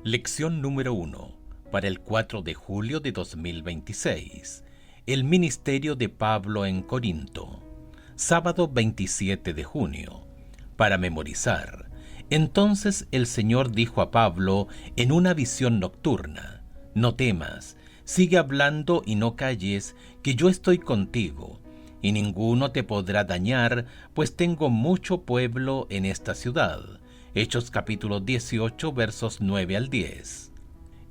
Lección número 1, para el 4 de julio de 2026. El ministerio de Pablo en Corinto. Sábado 27 de junio. Para memorizar. Entonces el Señor dijo a Pablo en una visión nocturna: No temas, sigue hablando y no calles, que yo estoy contigo, y ninguno te podrá dañar, pues tengo mucho pueblo en esta ciudad. Hechos capítulo 18, versos 9 al 10.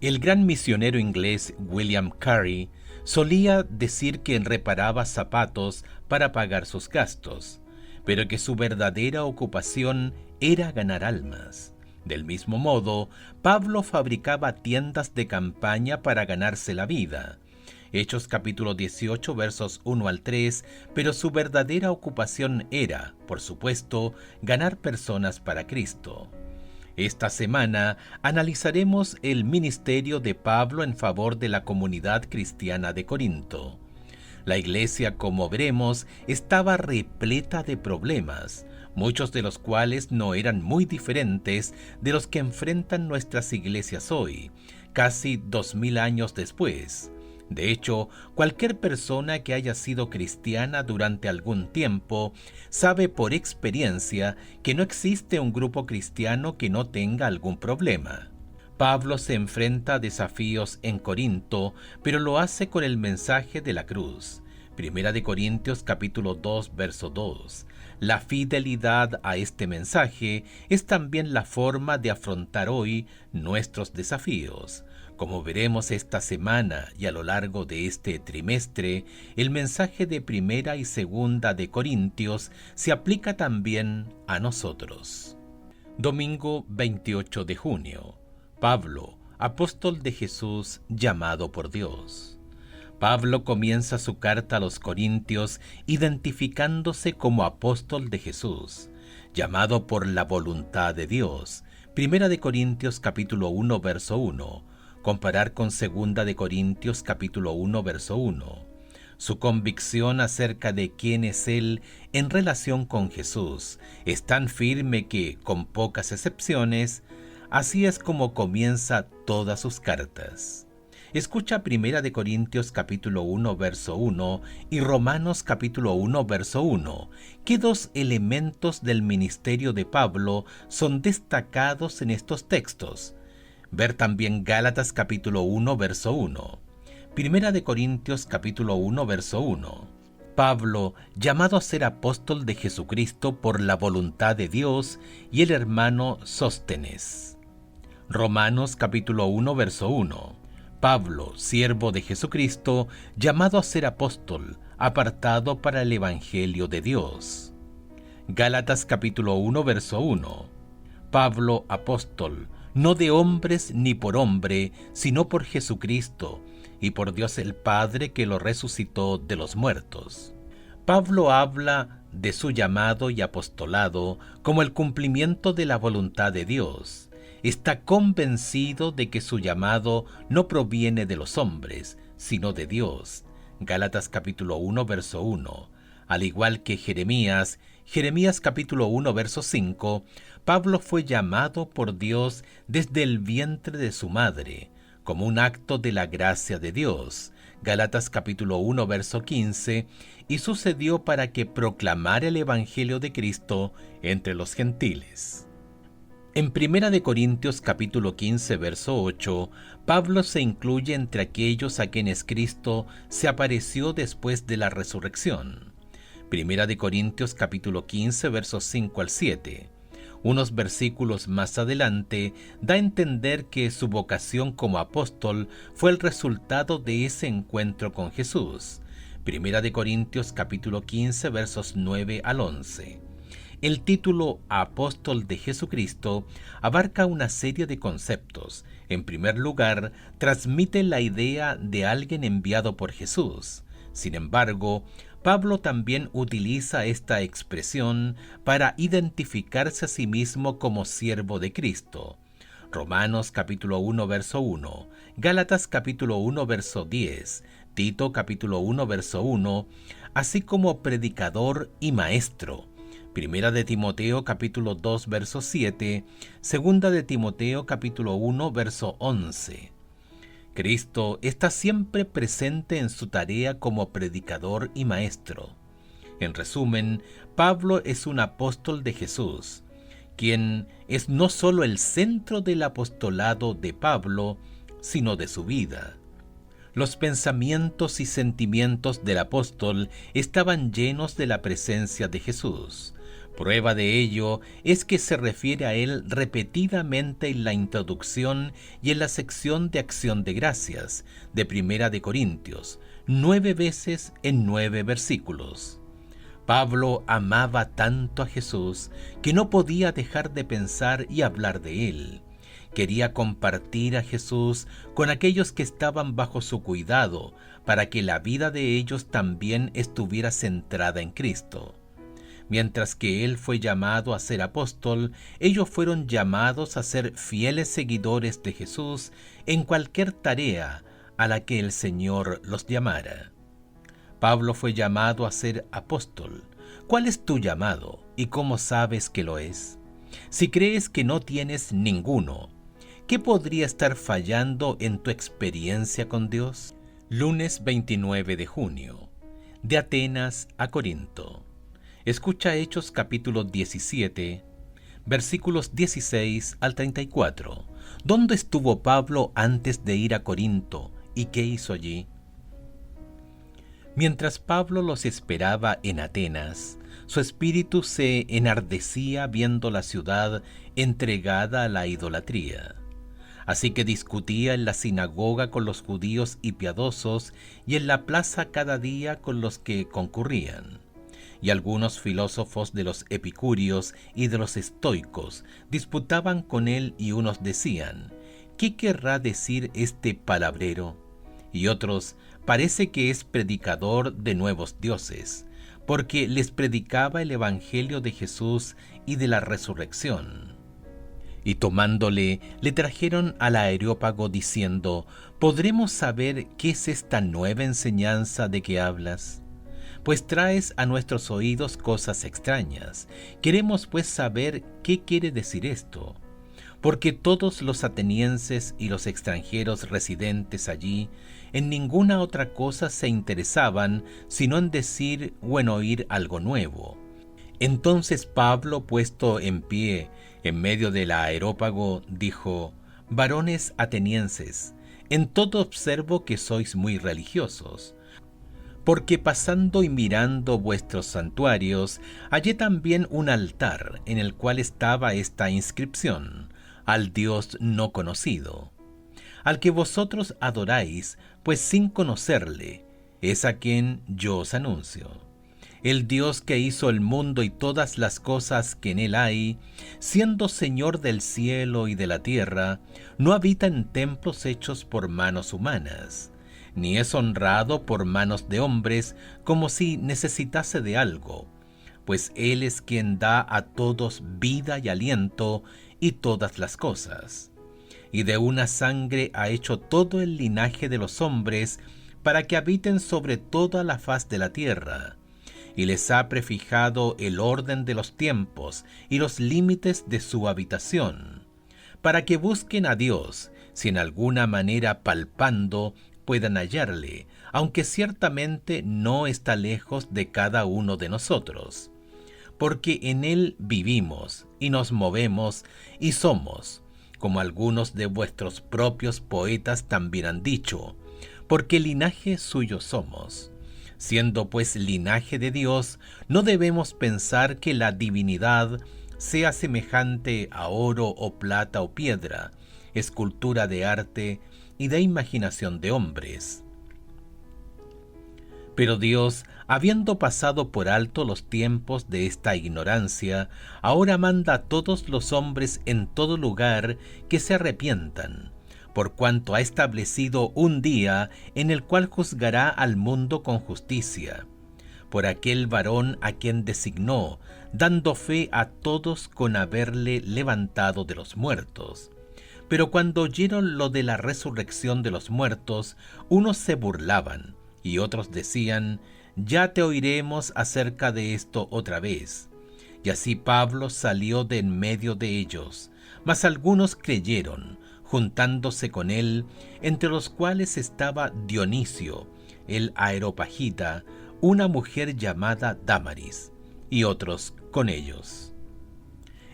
El gran misionero inglés William Carey solía decir que reparaba zapatos para pagar sus gastos, pero que su verdadera ocupación era ganar almas. Del mismo modo, Pablo fabricaba tiendas de campaña para ganarse la vida. Hechos capítulo 18 versos 1 al 3, pero su verdadera ocupación era, por supuesto, ganar personas para Cristo. Esta semana analizaremos el ministerio de Pablo en favor de la comunidad cristiana de Corinto. La iglesia, como veremos, estaba repleta de problemas, muchos de los cuales no eran muy diferentes de los que enfrentan nuestras iglesias hoy, casi 2000 años después. De hecho, cualquier persona que haya sido cristiana durante algún tiempo sabe por experiencia que no existe un grupo cristiano que no tenga algún problema. Pablo se enfrenta a desafíos en Corinto, pero lo hace con el mensaje de la cruz. Primera de Corintios capítulo 2, verso 2. La fidelidad a este mensaje es también la forma de afrontar hoy nuestros desafíos. Como veremos esta semana y a lo largo de este trimestre, el mensaje de Primera y Segunda de Corintios se aplica también a nosotros. Domingo 28 de junio. Pablo, apóstol de Jesús, llamado por Dios. Pablo comienza su carta a los Corintios identificándose como apóstol de Jesús, llamado por la voluntad de Dios. Primera de Corintios capítulo 1, verso 1. Comparar con Segunda de Corintios capítulo 1, verso 1. Su convicción acerca de quién es Él en relación con Jesús es tan firme que, con pocas excepciones, así es como comienza todas sus cartas. Escucha Primera de Corintios capítulo 1, verso 1 y Romanos capítulo 1, verso 1, que dos elementos del ministerio de Pablo son destacados en estos textos. Ver también Gálatas capítulo 1, verso 1. Primera de Corintios capítulo 1, verso 1. Pablo, llamado a ser apóstol de Jesucristo por la voluntad de Dios, y el hermano Sóstenes. Romanos capítulo 1, verso 1. Pablo, siervo de Jesucristo, llamado a ser apóstol, apartado para el evangelio de Dios. Gálatas capítulo 1, verso 1. Pablo, apóstol, no de hombres ni por hombre, sino por Jesucristo, y por Dios el Padre que lo resucitó de los muertos. Pablo habla de su llamado y apostolado como el cumplimiento de la voluntad de Dios. Está convencido de que su llamado no proviene de los hombres, sino de Dios. Gálatas capítulo 1, verso 1. Al igual que Jeremías capítulo 1, verso 5, Pablo fue llamado por Dios desde el vientre de su madre, como un acto de la gracia de Dios. Gálatas capítulo 1, verso 15, y sucedió para que proclamara el evangelio de Cristo entre los gentiles. En Primera de Corintios capítulo 15, verso 8, Pablo se incluye entre aquellos a quienes Cristo se apareció después de la resurrección. Primera de Corintios capítulo 15, versos 5 al 7. Unos versículos más adelante da a entender que su vocación como apóstol fue el resultado de ese encuentro con Jesús. Primera de Corintios capítulo 15, versos 9 al 11. El título Apóstol de Jesucristo abarca una serie de conceptos. En primer lugar, transmite la idea de alguien enviado por Jesús. Sin embargo, Pablo también utiliza esta expresión para identificarse a sí mismo como siervo de Cristo. Romanos capítulo 1, verso 1, Gálatas capítulo 1, verso 10, Tito capítulo 1, verso 1, así como predicador y maestro. Primera de Timoteo capítulo 2 verso 7, Segunda de Timoteo capítulo 1 verso 11. Cristo está siempre presente en su tarea como predicador y maestro. En resumen, Pablo es un apóstol de Jesús, quien es no solo el centro del apostolado de Pablo, sino de su vida. Los pensamientos y sentimientos del apóstol estaban llenos de la presencia de Jesús. Prueba de ello es que se refiere a él repetidamente en la introducción y en la sección de acción de gracias de Primera de Corintios, 9 veces en 9 versículos. Pablo amaba tanto a Jesús que no podía dejar de pensar y hablar de él. Quería compartir a Jesús con aquellos que estaban bajo su cuidado para que la vida de ellos también estuviera centrada en Cristo. Mientras que él fue llamado a ser apóstol, ellos fueron llamados a ser fieles seguidores de Jesús en cualquier tarea a la que el Señor los llamara. Pablo fue llamado a ser apóstol. ¿Cuál es tu llamado y cómo sabes que lo es? Si crees que no tienes ninguno, ¿qué podría estar fallando en tu experiencia con Dios? Lunes 29 de junio. De Atenas a Corinto. Escucha Hechos capítulo 17, versículos 16 al 34. ¿Dónde estuvo Pablo antes de ir a Corinto y qué hizo allí? Mientras Pablo los esperaba en Atenas, su espíritu se enardecía viendo la ciudad entregada a la idolatría. Así que discutía en la sinagoga con los judíos y piadosos y en la plaza cada día con los que concurrían. Y algunos filósofos de los epicúreos y de los estoicos disputaban con él y unos decían: ¿qué querrá decir este palabrero? Y otros: parece que es predicador de nuevos dioses, porque les predicaba el evangelio de Jesús y de la resurrección. Y tomándole, le trajeron al Areópago diciendo: ¿podremos saber qué es esta nueva enseñanza de que hablas? Pues traes a nuestros oídos cosas extrañas. Queremos pues saber qué quiere decir esto. Porque todos los atenienses y los extranjeros residentes allí en ninguna otra cosa se interesaban sino en decir o en oír algo nuevo. Entonces Pablo, puesto en pie en medio del Areópago, dijo: varones atenienses, en todo observo que sois muy religiosos. Porque pasando y mirando vuestros santuarios, hallé también un altar en el cual estaba esta inscripción: al Dios no conocido, al que vosotros adoráis, pues sin conocerle, es a quien yo os anuncio. El Dios que hizo el mundo y todas las cosas que en él hay, siendo Señor del cielo y de la tierra, no habita en templos hechos por manos humanas, ni es honrado por manos de hombres como si necesitase de algo, pues Él es quien da a todos vida y aliento y todas las cosas. Y de una sangre ha hecho todo el linaje de los hombres para que habiten sobre toda la faz de la tierra, y les ha prefijado el orden de los tiempos y los límites de su habitación, para que busquen a Dios, si en alguna manera palpando puedan hallarle, aunque ciertamente no está lejos de cada uno de nosotros. Porque en él vivimos y nos movemos y somos, como algunos de vuestros propios poetas también han dicho, porque linaje suyo somos. Siendo pues linaje de Dios, no debemos pensar que la divinidad sea semejante a oro o plata o piedra, escultura de arte y de imaginación de hombres. Pero Dios, habiendo pasado por alto los tiempos de esta ignorancia, ahora manda a todos los hombres en todo lugar que se arrepientan, por cuanto ha establecido un día en el cual juzgará al mundo con justicia, por aquel varón a quien designó, dando fe a todos con haberle levantado de los muertos. Pero cuando oyeron lo de la resurrección de los muertos, unos se burlaban, y otros decían: ya te oiremos acerca de esto otra vez. Y así Pablo salió de en medio de ellos, mas algunos creyeron, juntándose con él, entre los cuales estaba Dionisio, el Areopagita, una mujer llamada Dámaris, y otros con ellos.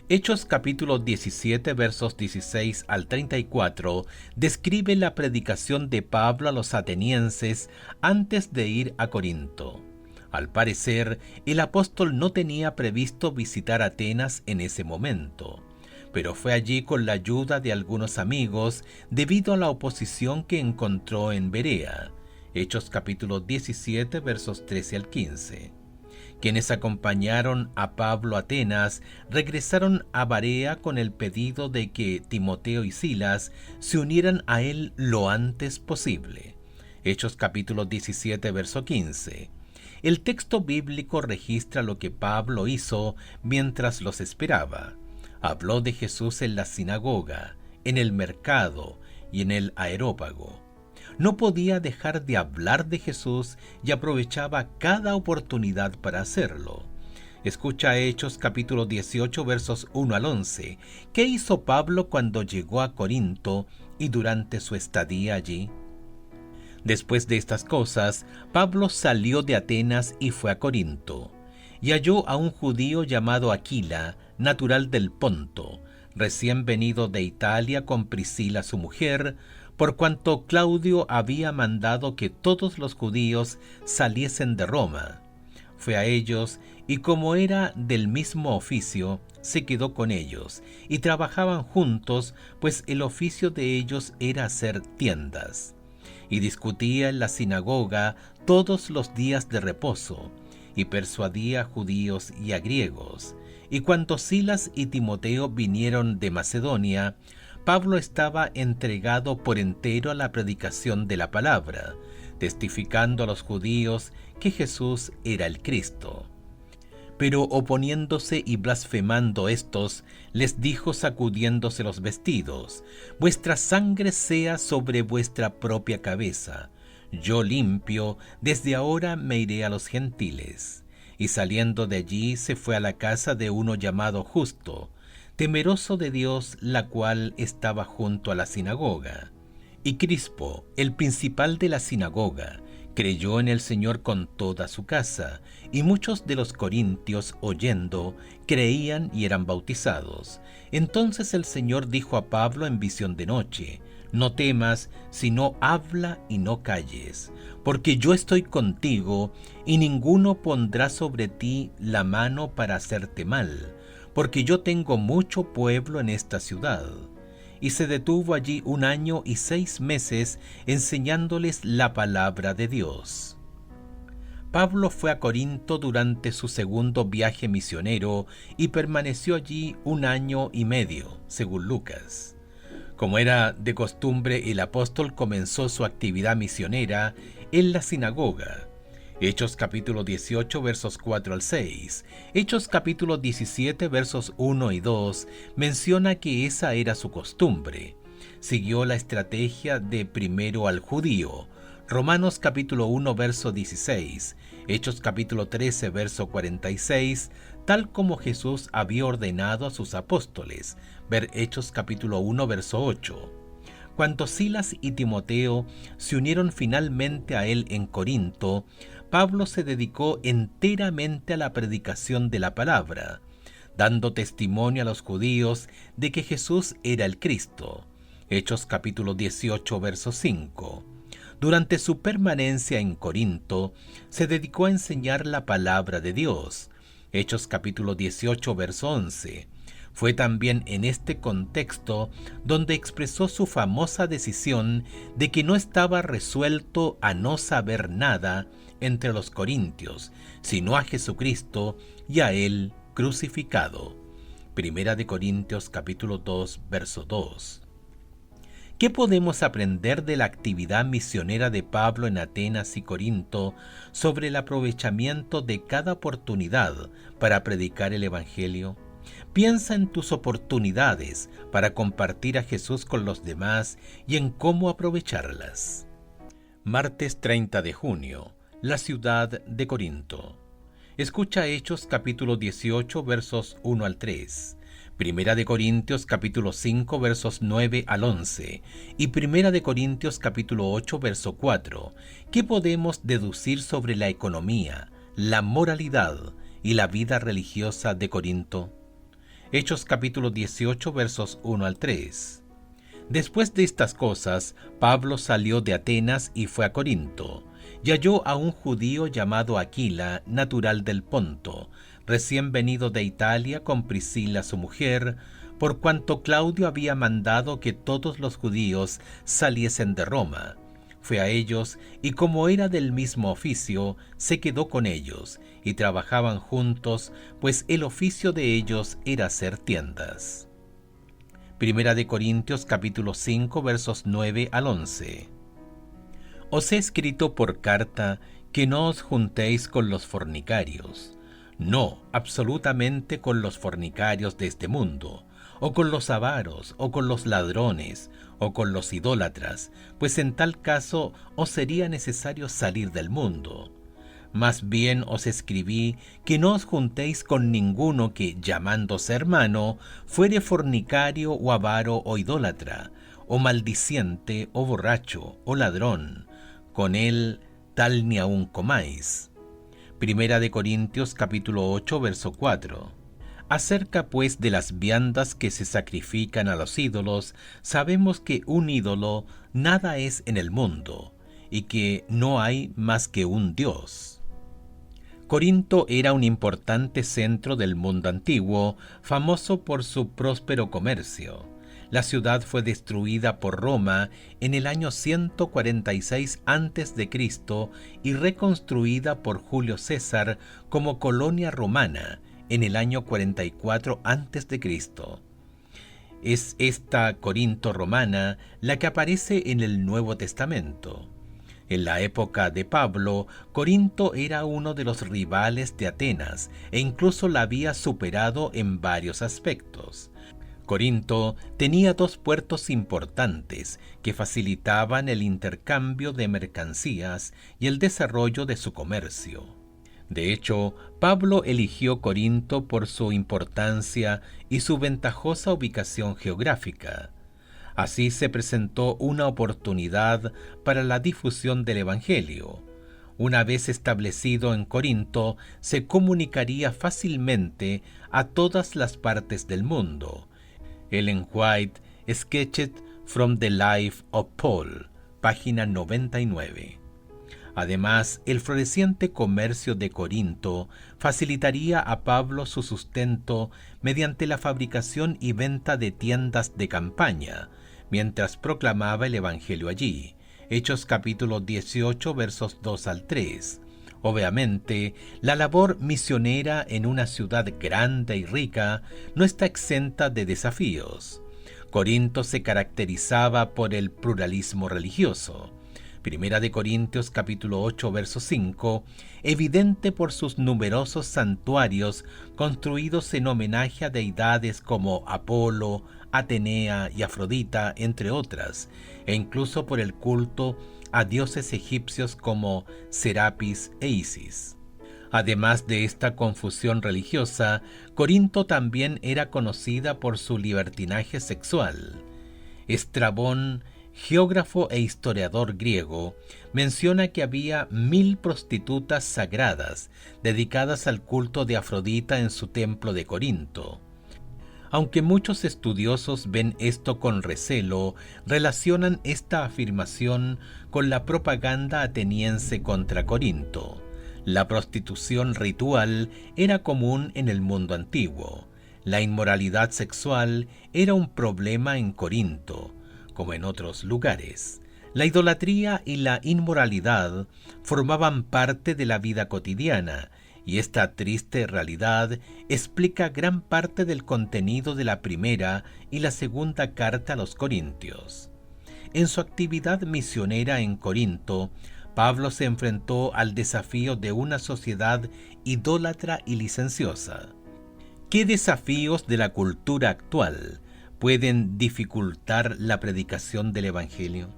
Hechos capítulo 17 versos 16 al 34 describe la predicación de Pablo a los atenienses antes de ir a Corinto. Al parecer, el apóstol no tenía previsto visitar Atenas en ese momento, pero fue allí con la ayuda de algunos amigos debido a la oposición que encontró en Berea. Hechos capítulo 17 versos 13 al 15. Quienes acompañaron a Pablo a Atenas regresaron a Berea con el pedido de que Timoteo y Silas se unieran a él lo antes posible. Hechos capítulo 17 verso 15. El texto bíblico registra lo que Pablo hizo mientras los esperaba. Habló de Jesús en la sinagoga, en el mercado y en el Areópago. No podía dejar de hablar de Jesús y aprovechaba cada oportunidad para hacerlo. Escucha Hechos capítulo 18 versos 1 al 11. ¿Qué hizo Pablo cuando llegó a Corinto y durante su estadía allí? Después de estas cosas, Pablo salió de Atenas y fue a Corinto, y halló a un judío llamado Aquila, natural del Ponto, recién venido de Italia con Priscila su mujer, por cuanto Claudio había mandado que todos los judíos saliesen de Roma. Fue a ellos, y como era del mismo oficio, se quedó con ellos, y trabajaban juntos, pues el oficio de ellos era hacer tiendas. Y discutía en la sinagoga todos los días de reposo, y persuadía a judíos y a griegos. Y cuando Silas y Timoteo vinieron de Macedonia, Pablo estaba entregado por entero a la predicación de la palabra, testificando a los judíos que Jesús era el Cristo. Pero oponiéndose y blasfemando estos, les dijo sacudiéndose los vestidos: vuestra sangre sea sobre vuestra propia cabeza. Yo limpio, desde ahora me iré a los gentiles. Y saliendo de allí se fue a la casa de uno llamado Justo, temeroso de Dios, la cual estaba junto a la sinagoga. Y Crispo, el principal de la sinagoga, creyó en el Señor con toda su casa, y muchos de los corintios, oyendo, creían y eran bautizados. Entonces el Señor dijo a Pablo en visión de noche: no temas, sino habla y no calles, porque yo estoy contigo, y ninguno pondrá sobre ti la mano para hacerte mal, porque yo tengo mucho pueblo en esta ciudad. Y se detuvo allí 1 año y 6 meses enseñándoles la palabra de Dios. Pablo fue a Corinto durante su segundo viaje misionero y permaneció allí 1 año y medio, según Lucas. Como era de costumbre, el apóstol comenzó su actividad misionera en la sinagoga. Hechos capítulo 18 versos 4 al 6. Hechos capítulo 17 versos 1 y 2 menciona que esa era su costumbre. Siguió la estrategia de primero al judío. Romanos capítulo 1 verso 16. Hechos capítulo 13 verso 46, tal como Jesús había ordenado a sus apóstoles. Ver Hechos capítulo 1 verso 8. Cuando Silas y Timoteo se unieron finalmente a él en Corinto, Pablo se dedicó enteramente a la predicación de la palabra, dando testimonio a los judíos de que Jesús era el Cristo. Hechos capítulo 18 verso 5. Durante su permanencia en Corinto, se dedicó a enseñar la palabra de Dios. Hechos capítulo 18 verso 11. Fue también en este contexto donde expresó su famosa decisión de que no estaba resuelto a no saber nada entre los corintios, sino a Jesucristo y a Él crucificado. Primera de Corintios capítulo 2, verso 2. ¿Qué podemos aprender de la actividad misionera de Pablo en Atenas y Corinto sobre el aprovechamiento de cada oportunidad para predicar el Evangelio? Piensa en tus oportunidades para compartir a Jesús con los demás y en cómo aprovecharlas. Martes 30 de junio, la ciudad de Corinto. Escucha Hechos capítulo 18 versos 1 al 3, Primera de Corintios capítulo 5 versos 9 al 11 y Primera de Corintios capítulo 8 verso 4. ¿Qué podemos deducir sobre la economía, la moralidad y la vida religiosa de Corinto? Hechos capítulo 18 versos 1 al 3. Después de estas cosas, Pablo salió de Atenas y fue a Corinto, y halló a un judío llamado Aquila, natural del Ponto, recién venido de Italia con Priscila su mujer, por cuanto Claudio había mandado que todos los judíos saliesen de Roma. Fue a ellos, y como era del mismo oficio, se quedó con ellos, y trabajaban juntos, pues el oficio de ellos era hacer tiendas. Primera de Corintios capítulo 5 versos 9 al 11. Os he escrito por carta que no os juntéis con los fornicarios, no absolutamente con los fornicarios de este mundo, o con los avaros, o con los ladrones, o con los idólatras, pues en tal caso os sería necesario salir del mundo. Más bien os escribí que no os juntéis con ninguno que, llamándose hermano, fuere fornicario o avaro o idólatra, o maldiciente o borracho o ladrón. Con él tal ni aun comáis. Primera de Corintios capítulo 8 verso 4. Acerca pues de las viandas que se sacrifican a los ídolos, sabemos que un ídolo nada es en el mundo, y que no hay más que un Dios. Corinto era un importante centro del mundo antiguo, famoso por su próspero comercio. La ciudad fue destruida por Roma en el año 146 a.C. y reconstruida por Julio César como colonia romana en el año 44 a.C. Es esta Corinto romana la que aparece en el Nuevo Testamento. En la época de Pablo, Corinto era uno de los rivales de Atenas e incluso la había superado en varios aspectos. Corinto tenía dos puertos importantes que facilitaban el intercambio de mercancías y el desarrollo de su comercio. De hecho, Pablo eligió Corinto por su importancia y su ventajosa ubicación geográfica. Así se presentó una oportunidad para la difusión del Evangelio. Una vez establecido en Corinto, se comunicaría fácilmente a todas las partes del mundo. Ellen White, Sketches from the Life of Paul, página 99. Además, el floreciente comercio de Corinto facilitaría a Pablo su sustento mediante la fabricación y venta de tiendas de campaña, mientras proclamaba el Evangelio allí. Hechos capítulo 18 versos 2 al 3. Obviamente, la labor misionera en una ciudad grande y rica no está exenta de desafíos. Corinto se caracterizaba por el pluralismo religioso. Primera de Corintios capítulo 8 verso 5, evidente por sus numerosos santuarios construidos en homenaje a deidades como Apolo, Atenea y Afrodita, entre otras, e incluso por el culto a dioses egipcios como Serapis e Isis. Además de esta confusión religiosa, Corinto también era conocida por su libertinaje sexual. Estrabón, geógrafo e historiador griego, menciona que había 1000 prostitutas sagradas dedicadas al culto de Afrodita en su templo de Corinto. Aunque muchos estudiosos ven esto con recelo, relacionan esta afirmación con la propaganda ateniense contra Corinto. La prostitución ritual era común en el mundo antiguo. La inmoralidad sexual era un problema en Corinto, como en otros lugares. La idolatría y la inmoralidad formaban parte de la vida cotidiana, y esta triste realidad explica gran parte del contenido de la primera y la segunda carta a los Corintios. En su actividad misionera en Corinto, Pablo se enfrentó al desafío de una sociedad idólatra y licenciosa. ¿Qué desafíos de la cultura actual pueden dificultar la predicación del Evangelio?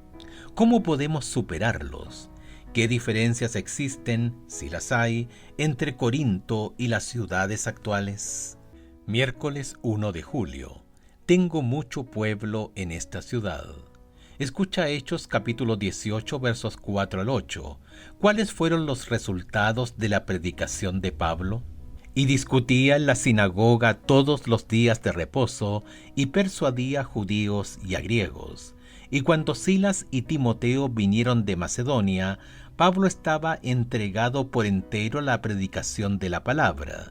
¿Cómo podemos superarlos? qué diferencias existen, si las hay, entre Corinto y las ciudades actuales. Miércoles 1 de julio. Tengo mucho pueblo en esta ciudad. Escucha Hechos capítulo 18 versos 4 al 8. ¿Cuáles fueron los resultados de la predicación de Pablo? Y discutía en la sinagoga todos los días de reposo, y persuadía a judíos y a griegos. Y cuando Silas y Timoteo vinieron de Macedonia, Pablo estaba entregado por entero a la predicación de la palabra,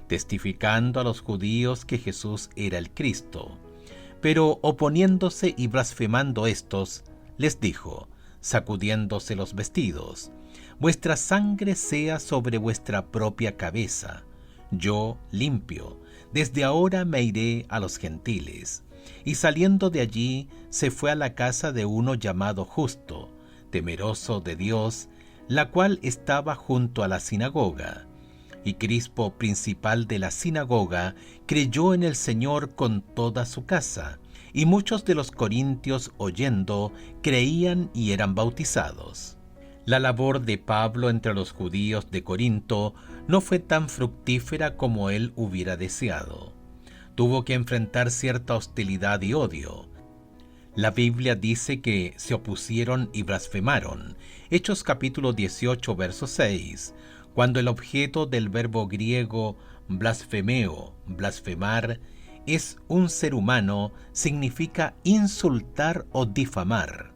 testificando a los judíos que Jesús era el Cristo. Pero oponiéndose y blasfemando estos, les dijo, sacudiéndose los vestidos, vuestra sangre sea sobre vuestra propia cabeza. Yo, limpio, desde ahora me iré a los gentiles. Y saliendo de allí, se fue a la casa de uno llamado Justo, temeroso de Dios, la cual estaba junto a la sinagoga. Y Crispo, principal de la sinagoga, creyó en el Señor con toda su casa, y muchos de los corintios, oyendo, creían y eran bautizados. La labor de Pablo entre los judíos de Corinto no fue tan fructífera como él hubiera deseado. Tuvo que enfrentar cierta hostilidad y odio. La Biblia dice que se opusieron y blasfemaron. Hechos capítulo 18, verso 6, cuando el objeto del verbo griego blasfemeo, blasfemar, es un ser humano, significa insultar o difamar.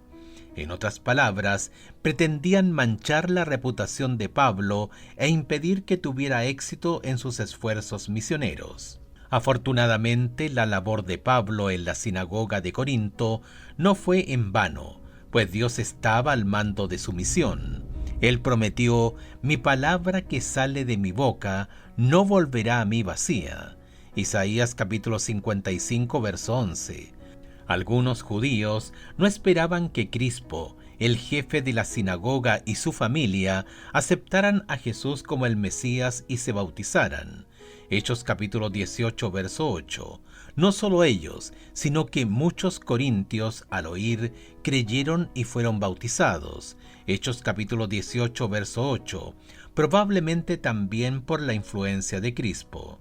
En otras palabras, pretendían manchar la reputación de Pablo e impedir que tuviera éxito en sus esfuerzos misioneros. Afortunadamente, la labor de Pablo en la sinagoga de Corinto no fue en vano, pues Dios estaba al mando de su misión. Él prometió, mi palabra que sale de mi boca no volverá a mí vacía. Isaías capítulo 55, verso 11. Algunos judíos no esperaban que Crispo, el jefe de la sinagoga, y su familia aceptaran a Jesús como el Mesías y se bautizaran. Hechos capítulo 18, verso 8. No solo ellos, sino que muchos corintios, al oír, creyeron y fueron bautizados. Hechos capítulo 18, verso 8. Probablemente también por la influencia de Crispo.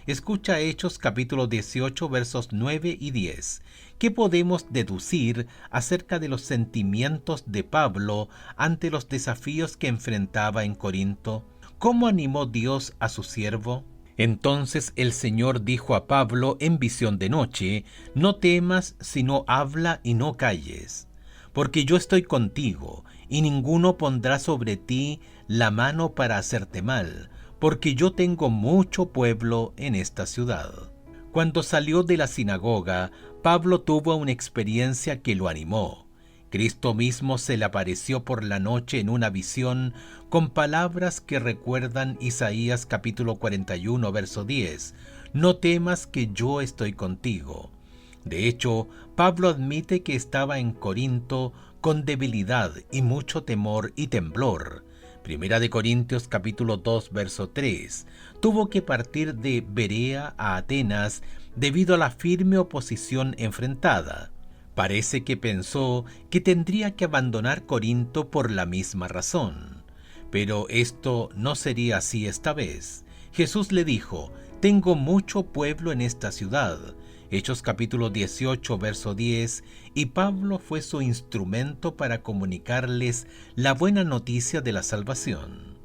Escucha Hechos capítulo 18 versos 9 y 10. ¿Qué podemos deducir acerca de los sentimientos de Pablo ante los desafíos que enfrentaba en Corinto? ¿Cómo animó Dios a su siervo? Entonces el Señor dijo a Pablo en visión de noche, no temas, sino habla y no calles, porque yo estoy contigo, y ninguno pondrá sobre ti la mano para hacerte mal, porque yo tengo mucho pueblo en esta ciudad. Cuando salió de la sinagoga, Pablo tuvo una experiencia que lo animó. Cristo mismo se le apareció por la noche en una visión con palabras que recuerdan Isaías capítulo 41, verso 10. No temas que yo estoy contigo. De hecho, Pablo admite que estaba en Corinto con debilidad y mucho temor y temblor. Primera de Corintios capítulo 2 verso 3, tuvo que partir de Berea a Atenas debido a la firme oposición enfrentada. Parece que pensó que tendría que abandonar Corinto por la misma razón. Pero esto no sería así esta vez. Jesús le dijo, tengo mucho pueblo en esta ciudad. Hechos capítulo 18, verso 10, y Pablo fue su instrumento para comunicarles la buena noticia de la salvación.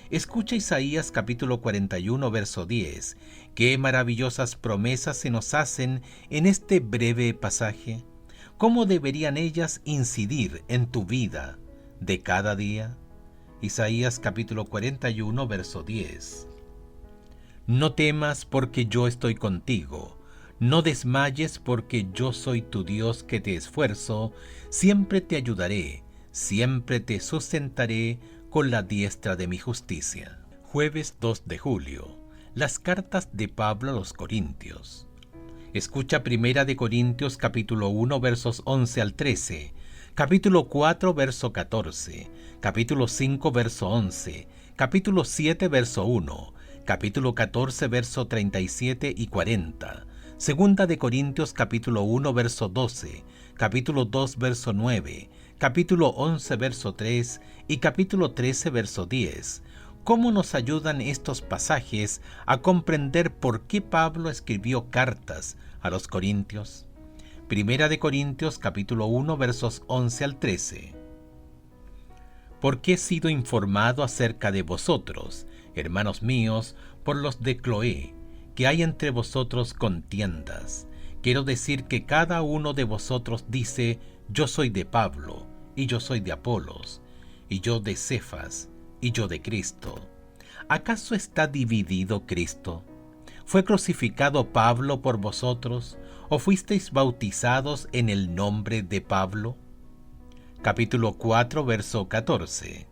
Escucha Isaías capítulo 41, verso 10. Qué maravillosas promesas se nos hacen en este breve pasaje. ¿Cómo deberían ellas incidir en tu vida de cada día? Isaías capítulo 41, verso 10. No temas porque yo estoy contigo. No desmayes porque yo soy tu Dios que te esfuerzo, siempre te ayudaré, siempre te sustentaré con la diestra de mi justicia. Jueves 2 de julio. Las cartas de Pablo a los Corintios. Escucha Primera de Corintios capítulo 1 versos 11 al 13, capítulo 4 verso 14, capítulo 5 verso 11, capítulo 7 verso 1, capítulo 14 verso 37 y 40, Segunda de Corintios capítulo 1 verso 12, capítulo 2, verso 9, capítulo 11, verso 3 y capítulo 13, verso 10. ¿Cómo nos ayudan estos pasajes a comprender por qué Pablo escribió cartas a los Corintios? Primera de Corintios, capítulo 1, versos 11 al 13. Porque he sido informado acerca de vosotros, hermanos míos, por los de Cloé, que hay entre vosotros contiendas. Quiero decir que cada uno de vosotros dice, yo soy de Pablo, y yo soy de Apolos, y yo de Cefas, y yo de Cristo. ¿Acaso está dividido Cristo? ¿Fue crucificado Pablo por vosotros, o fuisteis bautizados en el nombre de Pablo? Capítulo 4, verso 14.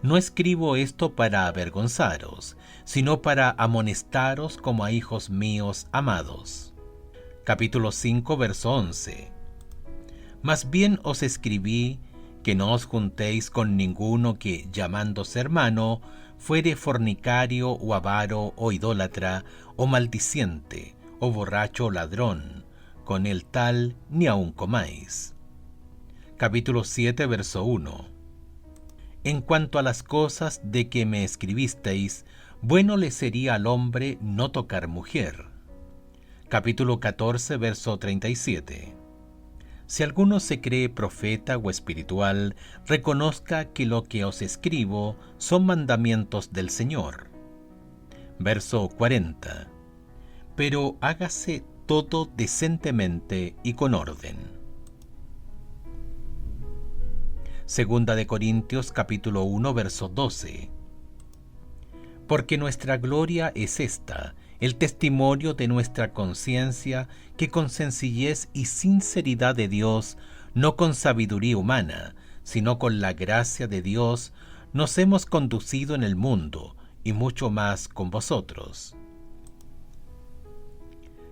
No escribo esto para avergonzaros, sino para amonestaros como a hijos míos amados. Capítulo 5, verso 11. Más bien os escribí que no os juntéis con ninguno que, llamándose hermano, fuere fornicario o avaro o idólatra o maldiciente o borracho o ladrón, con el tal ni aun comáis. Capítulo 7, verso 1. En cuanto a las cosas de que me escribisteis, bueno le sería al hombre no tocar mujer. Capítulo 14, verso 37. Si alguno se cree profeta o espiritual, reconozca que lo que os escribo son mandamientos del Señor. Verso 40. Pero hágase todo decentemente y con orden. Segunda de Corintios capítulo 1, verso 12. Porque nuestra gloria es esta, el testimonio de nuestra conciencia, que con sencillez y sinceridad de Dios, no con sabiduría humana, sino con la gracia de Dios, nos hemos conducido en el mundo, y mucho más con vosotros.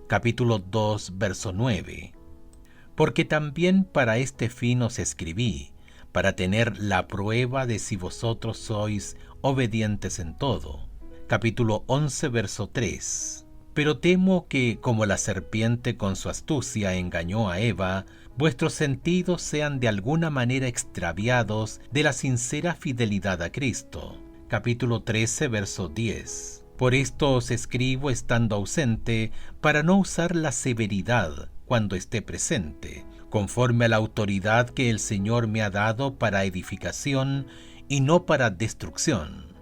Capítulo 2, verso 9. Porque también para este fin os escribí, para tener la prueba de si vosotros sois obedientes en todo. Capítulo 11, verso 3. Pero temo que, como la serpiente con su astucia engañó a Eva, vuestros sentidos sean de alguna manera extraviados de la sincera fidelidad a Cristo. Capítulo 13, verso 10. Por esto os escribo estando ausente, para no usar la severidad cuando esté presente, conforme a la autoridad que el Señor me ha dado para edificación y no para destrucción.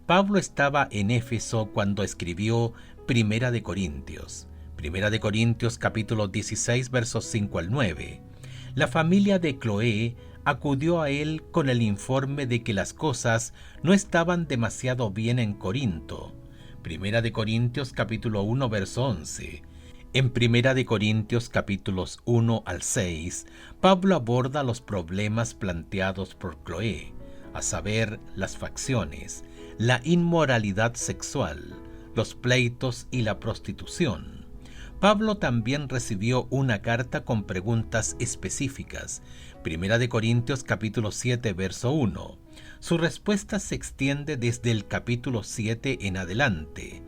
Pablo estaba en Éfeso cuando escribió Primera de Corintios. Primera de Corintios capítulo 16 versos 5 al 9. La familia de Cloé acudió a él con el informe de que las cosas no estaban demasiado bien en Corinto. Primera de Corintios capítulo 1 verso 11. En Primera de Corintios capítulos 1 al 6, Pablo aborda los problemas planteados por Cloé, a saber, las facciones, la inmoralidad sexual, los pleitos y la prostitución. Pablo también recibió una carta con preguntas específicas. Primera de Corintios capítulo 7 verso 1. Su respuesta se extiende desde el capítulo 7 en adelante.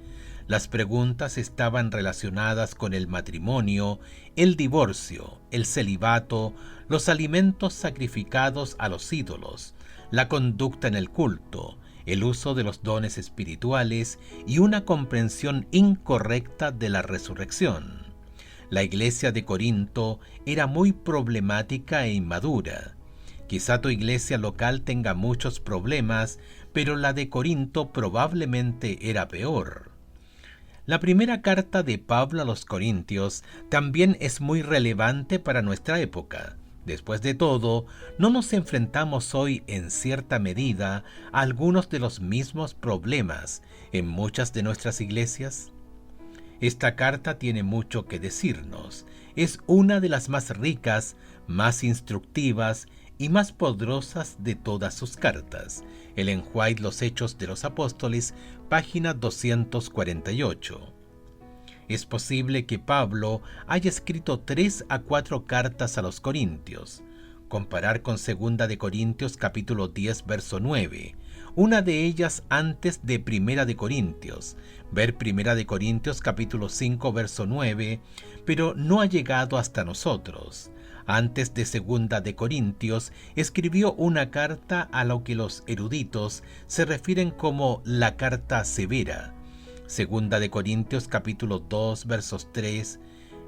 Las preguntas estaban relacionadas con el matrimonio, el divorcio, el celibato, los alimentos sacrificados a los ídolos, la conducta en el culto, el uso de los dones espirituales y una comprensión incorrecta de la resurrección. La iglesia de Corinto era muy problemática e inmadura. Quizá tu iglesia local tenga muchos problemas, pero la de Corinto probablemente era peor. La primera carta de Pablo a los Corintios también es muy relevante para nuestra época. Después de todo, ¿no nos enfrentamos hoy en cierta medida a algunos de los mismos problemas en muchas de nuestras iglesias? Esta carta tiene mucho que decirnos. Es una de las más ricas, más instructivas y más poderosas de todas sus cartas. Ellen White, Los Hechos de los Apóstoles, página 248. Es posible que Pablo haya escrito 3 a 4 cartas a los Corintios. Comparar con 2 de Corintios capítulo 10 verso 9, una de ellas antes de 1 de Corintios, ver 1 de Corintios capítulo 5 verso 9, pero no ha llegado hasta nosotros. Antes de Segunda de Corintios, escribió una carta a lo que los eruditos se refieren como la carta severa. Segunda de Corintios capítulo 2 versos 3,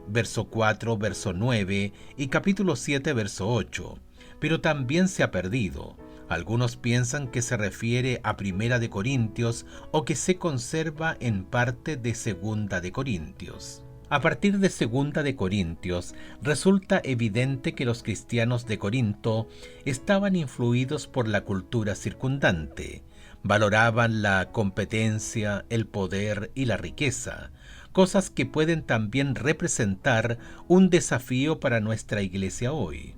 verso 4, verso 9 y capítulo 7 verso 8. Pero también se ha perdido. Algunos piensan que se refiere a Primera de Corintios o que se conserva en parte de Segunda de Corintios. A partir de Segunda de Corintios, resulta evidente que los cristianos de Corinto estaban influidos por la cultura circundante. Valoraban la competencia, el poder y la riqueza, cosas que pueden también representar un desafío para nuestra iglesia hoy.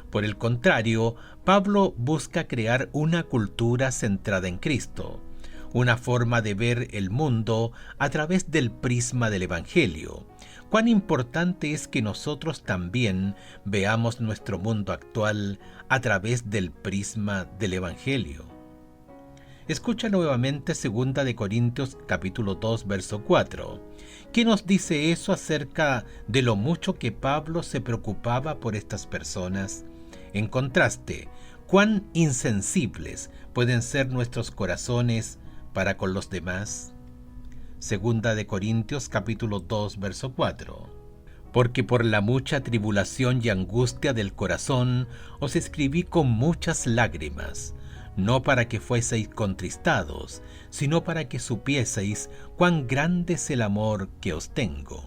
Por el contrario, Pablo busca crear una cultura centrada en Cristo, una forma de ver el mundo a través del prisma del Evangelio. Cuán importante es que nosotros también veamos nuestro mundo actual a través del prisma del Evangelio. Escucha nuevamente 2 de Corintios capítulo 2 verso 4. ¿Qué nos dice eso acerca de lo mucho que Pablo se preocupaba por estas personas? En contraste, ¿cuán insensibles pueden ser nuestros corazones para con los demás? 2 de Corintios capítulo 2 verso 4. Porque por la mucha tribulación y angustia del corazón os escribí con muchas lágrimas, no para que fueseis contristados, sino para que supieseis cuán grande es el amor que os tengo.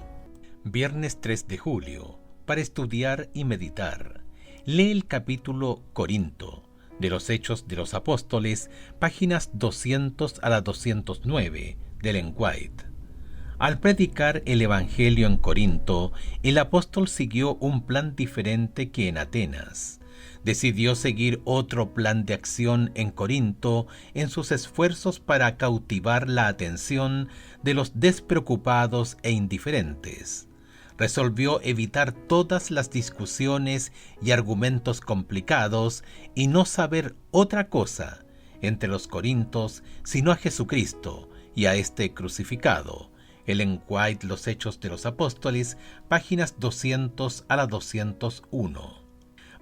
Viernes 3 de julio, para estudiar y meditar. Lee el capítulo Corinto, de los Hechos de los Apóstoles, páginas 200 a la 209, de Ellen White. Al predicar el Evangelio en Corinto, el apóstol siguió un plan diferente que en Atenas. Decidió seguir otro plan de acción en Corinto en sus esfuerzos para cautivar la atención de los despreocupados e indiferentes. Resolvió evitar todas las discusiones y argumentos complicados y no saber otra cosa entre los corintos sino a Jesucristo y a este crucificado. Ellen White, Los Hechos de los Apóstoles, páginas 200 a la 201.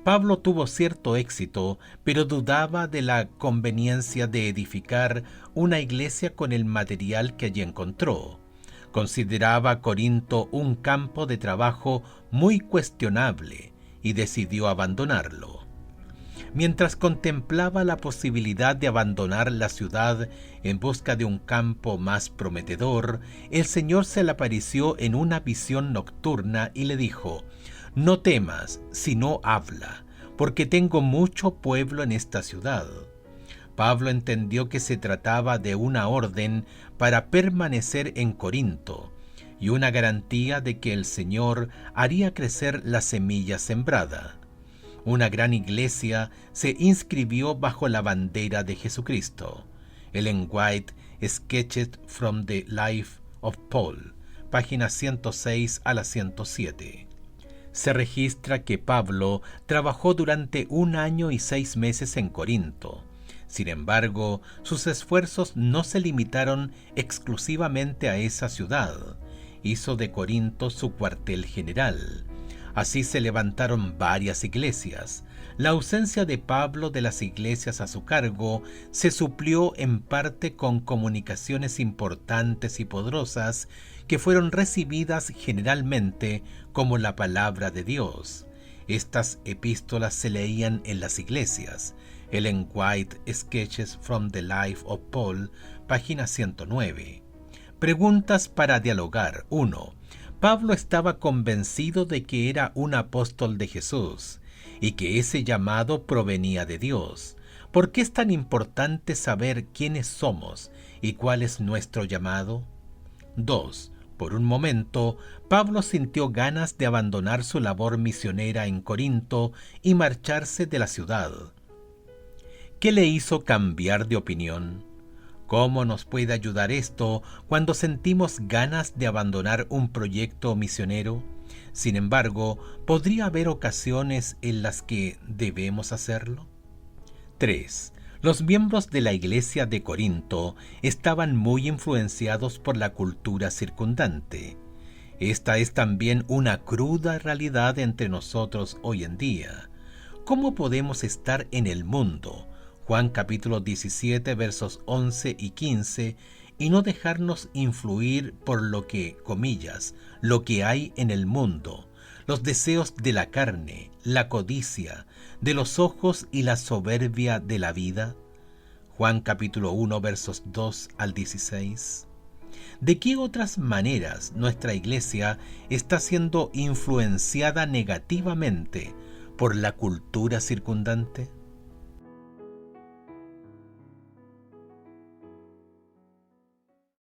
Pablo tuvo cierto éxito, pero dudaba de la conveniencia de edificar una iglesia con el material que allí encontró. Consideraba Corinto un campo de trabajo muy cuestionable y decidió abandonarlo. Mientras contemplaba la posibilidad de abandonar la ciudad en busca de un campo más prometedor, el Señor se le apareció en una visión nocturna y le dijo: «No temas, sino habla, porque tengo mucho pueblo en esta ciudad». Pablo entendió que se trataba de una orden para permanecer en Corinto y una garantía de que el Señor haría crecer la semilla sembrada. Una gran iglesia se inscribió bajo la bandera de Jesucristo. Ellen White, Sketches from the Life of Paul, páginas 106 a la 107. Se registra que Pablo trabajó durante 1 año y 6 meses en Corinto. Sin embargo, sus esfuerzos no se limitaron exclusivamente a esa ciudad. Hizo de Corinto su cuartel general. Así se levantaron varias iglesias. La ausencia de Pablo de las iglesias a su cargo se suplió en parte con comunicaciones importantes y poderosas que fueron recibidas generalmente como la palabra de Dios. Estas epístolas se leían en las iglesias. Ellen White, Sketches from the Life of Paul, página 109. Preguntas para dialogar. 1. Pablo estaba convencido de que era un apóstol de Jesús y que ese llamado provenía de Dios. ¿Por qué es tan importante saber quiénes somos y cuál es nuestro llamado? 2. Por un momento, Pablo sintió ganas de abandonar su labor misionera en Corinto y marcharse de la ciudad. ¿Qué le hizo cambiar de opinión? ¿Cómo nos puede ayudar esto cuando sentimos ganas de abandonar un proyecto misionero? Sin embargo, ¿podría haber ocasiones en las que debemos hacerlo? 3. Los miembros de la iglesia de Corinto estaban muy influenciados por la cultura circundante. Esta es también una cruda realidad entre nosotros hoy en día. ¿Cómo podemos estar en el mundo? Juan capítulo 17 versos 11 y 15, y no dejarnos influir por lo que, comillas, lo que hay en el mundo, los deseos de la carne, la codicia, de los ojos y la soberbia de la vida. Juan capítulo 1 versos 2 al 16. ¿De qué otras maneras nuestra iglesia está siendo influenciada negativamente por la cultura circundante?